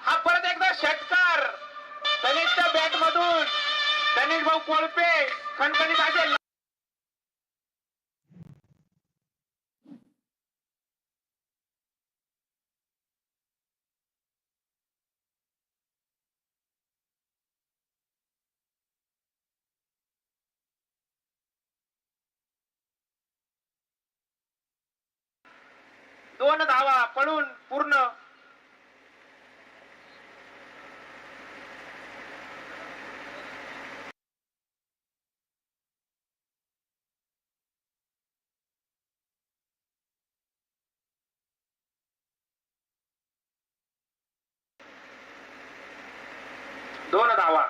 हा परत एकदा षटकार गणेशच्या बॅट मधून गणेश भाऊ कोळपे खणखणीत असे दोन धावा पळून पूर्ण. दोन धावा.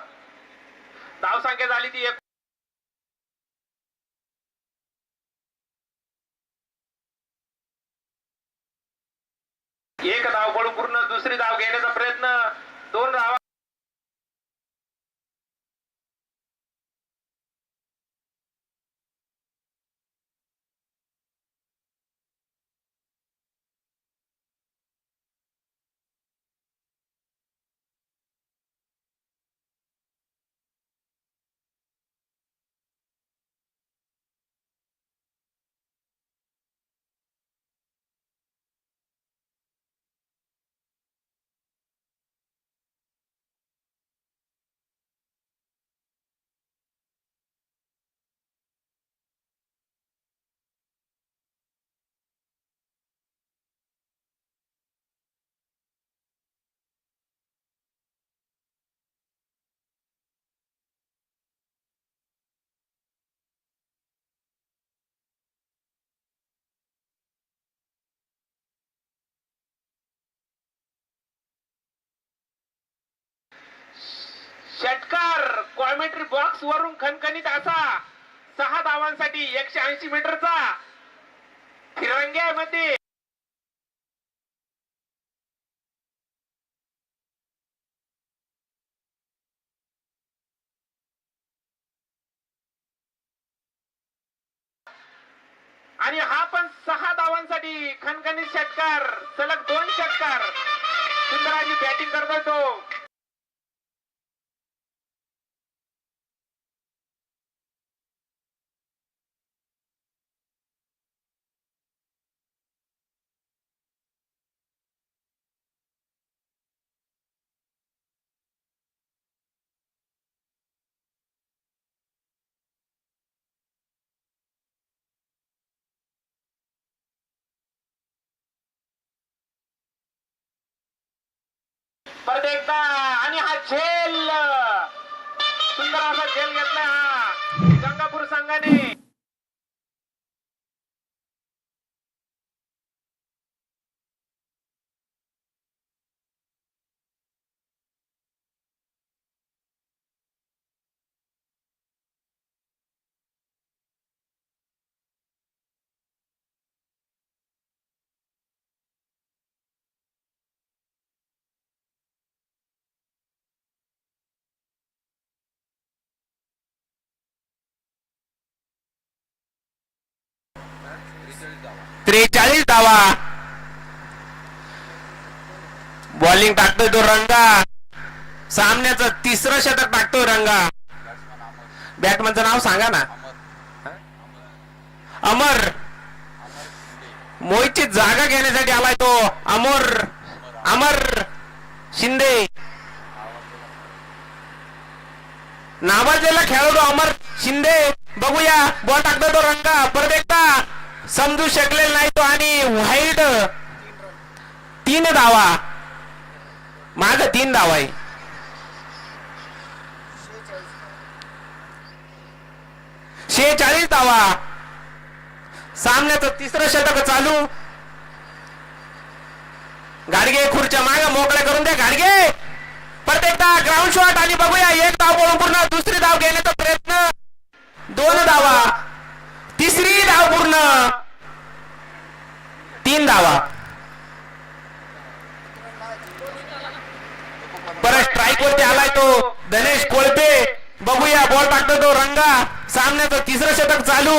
धावसंख्या झाली ती एक धाव पडून पूर्ण. दुसरी धाव घेण्याचा प्रयत्न. दोन धावा. षटकार कॉमेंट्री बॉक्स वरून खणखणीत असा 6 धावांसाठी 180 मीटरचा तिरंग्यामध्ये आणि हा पण 6 धावांसाठी खणखणीत षटकार. सलग 2 षटकार. सुंदराजी बॅटिंग करतोय तो. परत एकदा आणि हा झेल. सुंदर असा झेल घेतला हा गंगापूर संघाने. त्रेचाळीस धावा. बॉलिंग टाकतोय तो रंगा. सामन्याचं 3रं शतक टाकतोय रंगा. बॅटमनचं नाव सांगा ना. अमर. मोहितची जागा घेण्यासाठी आलाय तो अमर शिंदे. नावाजलेला खेळाडू अमर शिंदे. बघूया बॉल टाकतोय तो रंगा. परत एकदा समजू शकलेला नाही तो आणि व्हाईट. 3 धावा. माग 3 धावा आहे. 46 धावा. सामन्याचं 3रं षटक चालू. गाडगे खुर्च्या माग मोकळ्या करून द्या गाडगे. परत एकदा ग्राउंड शॉट आणि बघूया 1 धाव पळून पूर्ण. दुसरी धाव घेण्याचा प्रयत्न. 2 धावा. 3री धाव पूर्ण. 3 धावा. परत स्ट्राईक वरती आलाय तो गणेश कोळपे. बघूया बॉल टाकतो तो रंगा. सामन्याचं 3रं षटक चालू.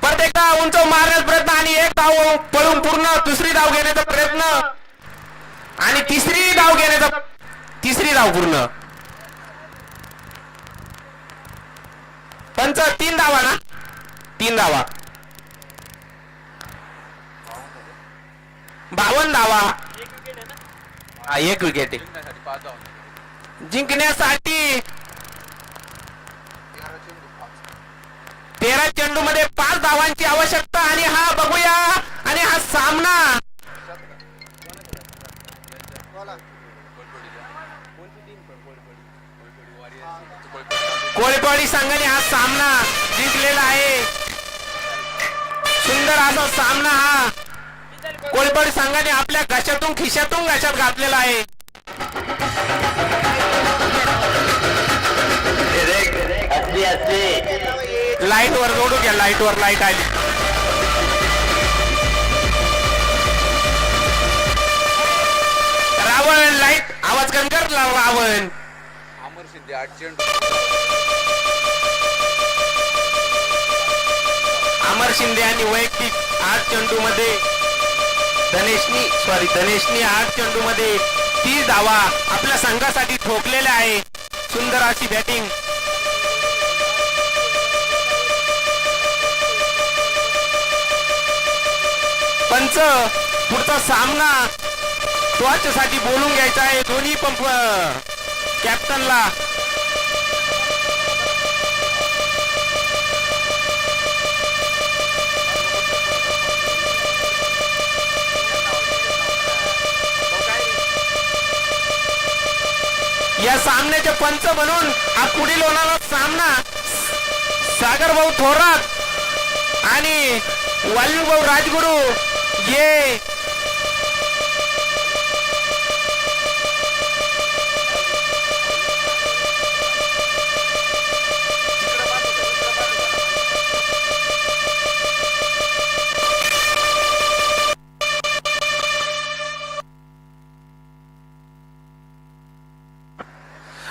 परत एकदा उंच मारण्याचा प्रयत्न आणि 1 धाव पळून पूर्ण. दुसरी धाव घेण्याचा प्रयत्न. आणि तिसरी धाव घेण्याचा, तिसरी धाव पूर्ण. पंच 3 धावा ना, 3 धावा, 52 धावा. 1 विकेट जिंकण्यासाठी 13 चेंडू मध्ये 5 धावांची आवश्यकता. आणि हा बघूया, आणि हा सामना कोळपवाडी संघाने हा सामना जिंकलेला आहे. सुंदर असा सामना हा कोळपवाडी संघाने आपल्या घशातून खिशातून घशात घातलेला आहे. लाईट वर जोडू घ्या, लाईट वर, लाईट आली. रावण लाईट आवाज कमी कर. रावण अमर शिंदे 8 चेंडू, अमर शिंदे आणि वैयक्तिक 8 चेंडू मध्ये धनेशनी 8 चेंडू मध्ये 30 धावा आपल्या संघासाठी ठोकलेल्या आहे. सुंदर अशी बॅटिंग. पंच पुढचा सामना टॉससाठी बोलून घ्यायचा आहे दोन्ही पंप कॅप्टनला. या सामन्याचे पंच म्हणून हा पुढील होणारा सामना सागरभाऊ थोरात आणि वाल्मिकभाऊ राजगुरू ये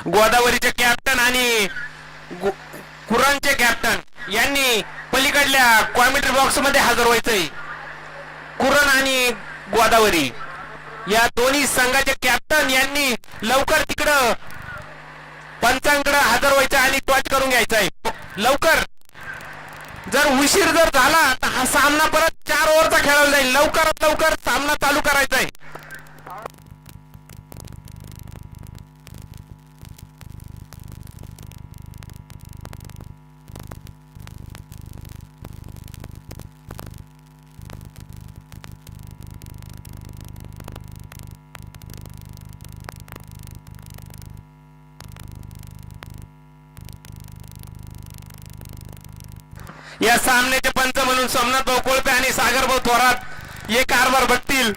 गोदावरीचे कॅप्टन आणि कुरणचे कॅप्टन यांनी पलीकडल्या कॉमेंट्री बॉक्स मध्ये हजर व्हायचंय. कुरण आणि गोदावरी या दोन्ही संघाचे कॅप्टन यांनी लवकर तिकडं पंचांकडे हजर व्हायचं आणि टॉच करून घ्यायचंय लवकर. जर उशीर जर झाला तर हा सामना परत 4 ओव्हरचा खेळला जाईल. लवकरात लवकर सामना चालू करायचा आहे. या सामन्याचे पंच म्हणून सोमनाथ भाऊ कोळपे आणि सागरभाऊ थोरात हे कारभार बघतील.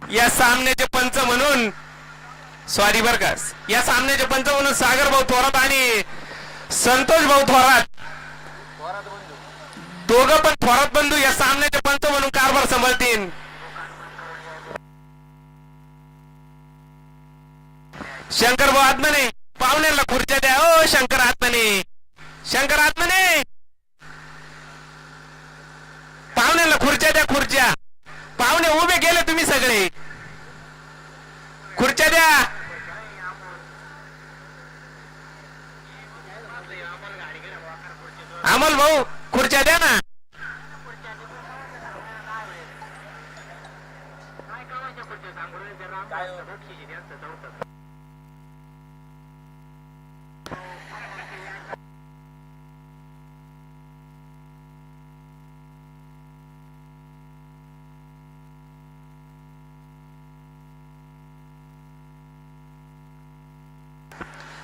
या सामन्याचे पंच म्हणून सॉरी बर का, या सामन्याचे पंच म्हणून सागरभाऊ थोरात आणि संतोष भाऊ थोरात दोघं पण थोरात बंधू या सामन्याचे पंच म्हणून कारभार सांभाळतील. शंकरभाऊ आत्मने पाहुण्याला खुर्च्या द्या. ओ शंकर आत्मने, शंकर आत्मने पाहुण्याला खुर्च्या द्या. खुर्च्या पाहुणे उभे गेले तुम्ही सगळे, खुर्च्या द्या. अमोल भाऊ खुर्च्या द्या ना.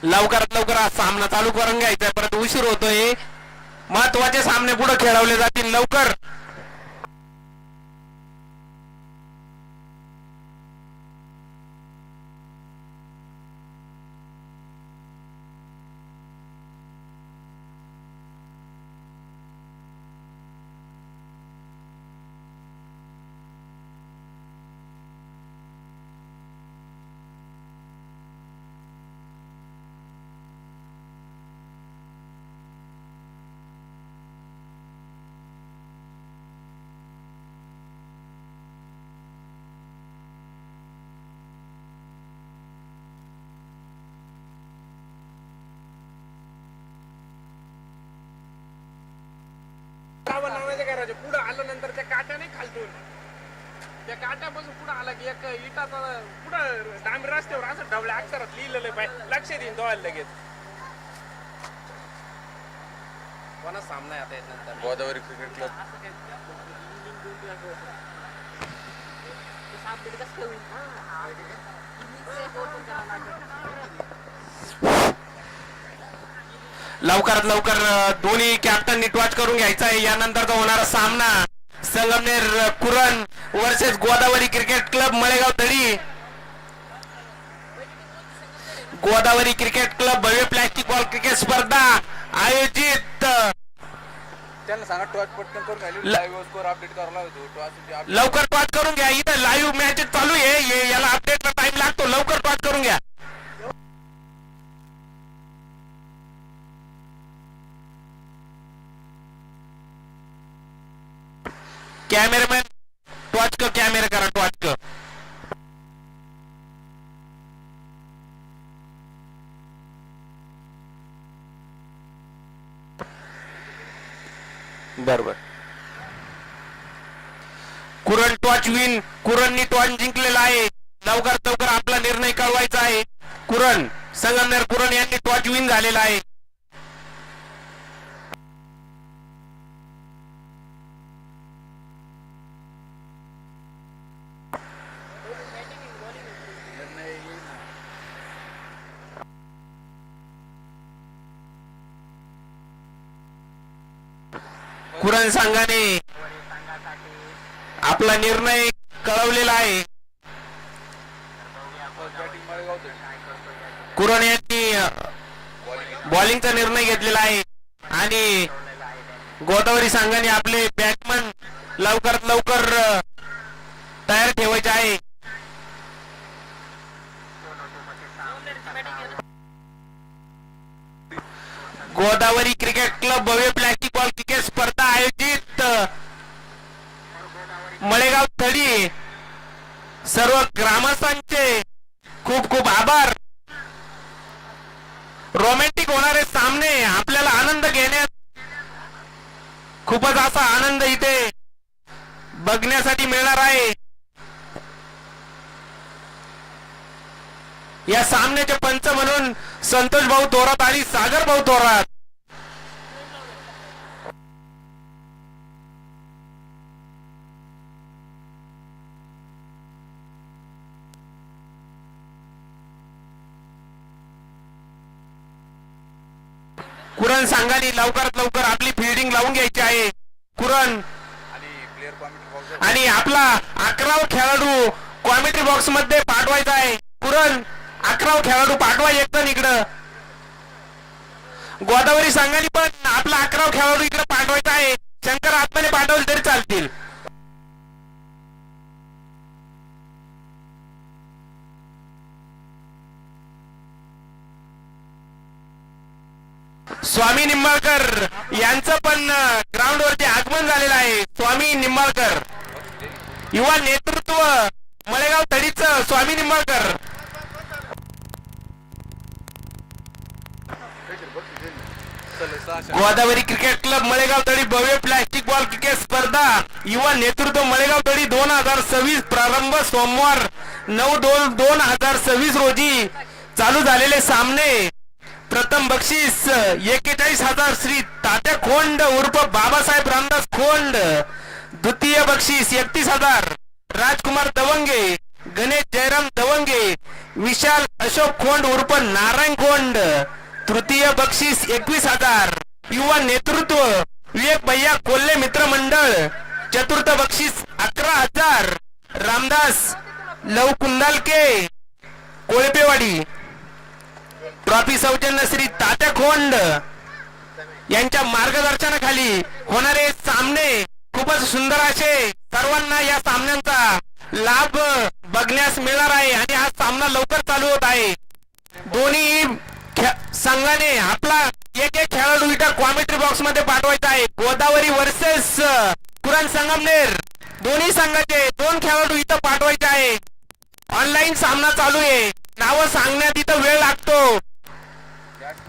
लवकरात लवकर हा सामना चालू करून घ्यायचा, परत उशीर होतोय. महत्वाचे सामने पुढे खेळवले जातील लवकर. करायचे पुढे आल्यानंतर त्या काट्या नाही खालतून त्या काट्यापासून पुढे आला की एक इटाचा पुढं डांबरी रस्त्यावर असं ढवळ्या अक्षरात लिहिलेलं पाहिजे लक्ष देईन डोळ्याला लगेच कोणा सामना आहे आता यानंतर गोदावरी क्रिकेट क्लब लवकरात लवकर दोन्ही कॅप्टन नीटवाच करून घ्यायचा आहे. यानंतरचा होणारा सामना संगमनेर कुरण वर्सेस गोदावरी क्रिकेट क्लब मळेगाव तळी. गोदावरी क्रिकेट क्लब भव्य प्लॅस्टिक बॉल क्रिकेट स्पर्धा आयोजित. त्यांना सांगा टॉच पटकन करून घ्यायला लाईव्ह स्कोर अपडेट करायला होतो टॉच लवकर टॉच करून घ्या. इथं लाईव्ह मॅच चालू आहे याला अपडेटला टाइम लागतो. लवकर टॉच करून घ्या. कॅमेरामॅन टॉच क कॅमेरा करा टॉच क. बरोबर कुरण टॉच विन. कुरणनी टॉच जिंकलेला आहे. लवकरात लवकर आपला निर्णय कळवायचा आहे. कुरण संगमनेर कुरण यांनी टॉच विन झालेला आहे. कुरण संघाने आपला निर्णय कळवलेला आहे. कुरण यांनी बॉलिंगचा निर्णय घेतलेला आहे आणि गोदावरी संघाने आपले बॅट्समन लवकरात लवकर तयार ठेवायचे आहे. गोदावरी क्रिकेट क्लब भव्य प्लॅस्टिक बॉल क्रिकेट स्पर्धा आयोजित मळेगाव तळी. सर्व ग्रामस्थांचे खूप खूप आभार. रोमॅन्टिक होणारे सामने आपल्याला आनंद घेण्यात खूपच असा आनंद इथे बघण्यासाठी मिळणार आहे. या सामन्याचे पंच म्हणून संतोष भाऊ थोरात आणि सागर भाऊ थोरात. कुरण संघाने लवकरात लवकर आपली फिल्डिंग लावून घ्यायची आहे. कुरण आणि प्लेअर कॉमेंट्री बॉक्स आणि आपला 11वा खेळाडू कॉमेंट्री बॉक्स मध्ये पाठवायचा आहे. कुरण 11वा खेळाडू पाठवा एकदम इकडं. गोदावरी संघाने पण आपला 11वा खेळाडू इकडे पाठवायचा आहे. शंकर आत्माने पाठवले तरी चालतील. स्वामी निंबाळकर यांचं पण ग्राउंड वरती आगमन झालेलं आहे. स्वामी निंबाळकर युवा नेतृत्व मळेगाव तळीचं स्वामी निंबाळकर. गोदावरी क्रिकेट क्लब मळेगाव तळी भव्य प्लॅस्टिक बॉल क्रिकेट स्पर्धा युवा नेतृत्व मळेगाव तळी 2026 प्रारंभ सोमवार 9/2/2026 रोजी चालू झालेले सामने. प्रथम बक्षीस 41,000 श्री तात्या खोंड उर्फ बाबासाहेब रामदास खोंड. द्वितीय बक्षीस 31,000 राजकुमार दवंगे, गणेश जयराम दवंगे, विशाल अशोक खोंड उर्फ नारायण खोंड. तृतीय बक्षीस 21,000 युवा नेतृत्व विवेक भैया कोल्हे मित्र मंडळ. चतुर्थ बक्षीस 11,000 रामदास लवकुंदालके कोळपेवाडी. ट्रॉफी सौजन्य श्री तात्या खोंड यांच्या मार्गदर्शनाखाली होणारे सामने खूपच सुंदर असे. सर्वांना या सामन्यांचा लाभ बघण्यास मिळणार आहे आणि हा सामना लवकर चालू होत आहे. दोन्ही संघाने आपला एक एक खेळाडू इथं कॉमेंट्री बॉक्स मध्ये पाठवायचा आहे. गोदावरी वर्सेस कुरण संगमनेर दोन्ही संघाचे 2 खेळाडू इथं पाठवायचे आहे. ऑनलाईन सामना चालू आहे. नावं सांगण्यात इथं वेळ लागतो.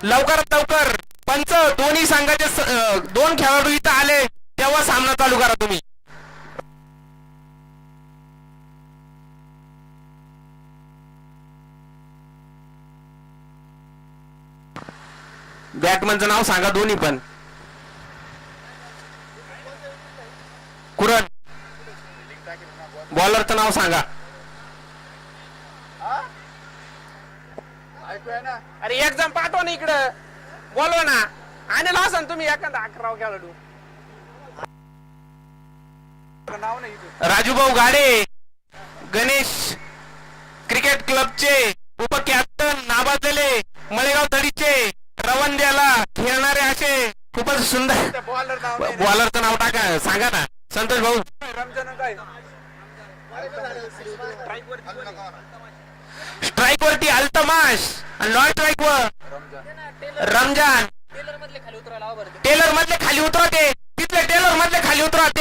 लवकरात लवकर पंच दोन्ही संघाचे 2 खेळाडू इथं आले तेव्हा सामना चालू करा तुम्ही. बॅटमनचं नाव सांगा दोन्ही पण. कुरण. बॉलरचं नाव सांगा. ऐकूया ना. अरे एक जण पाठवा ना इकडं, बोलवा ना. आणला असन तुम्ही एखादा 11 खेळाडू. नाव नाही इथं. राजूभाऊ गाडे, गणेश क्रिकेट क्लबचे उपकॅप्टन नाबाजलेले मळेगाव तडीचे रवंद्याला खेळणारे असे खूपच सुंदर. त्या बॉलर नाव नाही. बॉलरचं नाव टाका, सांगा ना संतोष भाऊ. रमजान काय स्ट्राईक वरती अल्तमाश आणि नॉन स्ट्राईक वर रमजान. टेलर मधले खाली उतरा ते, तिथले टेलर मधले खाली उतरा ते.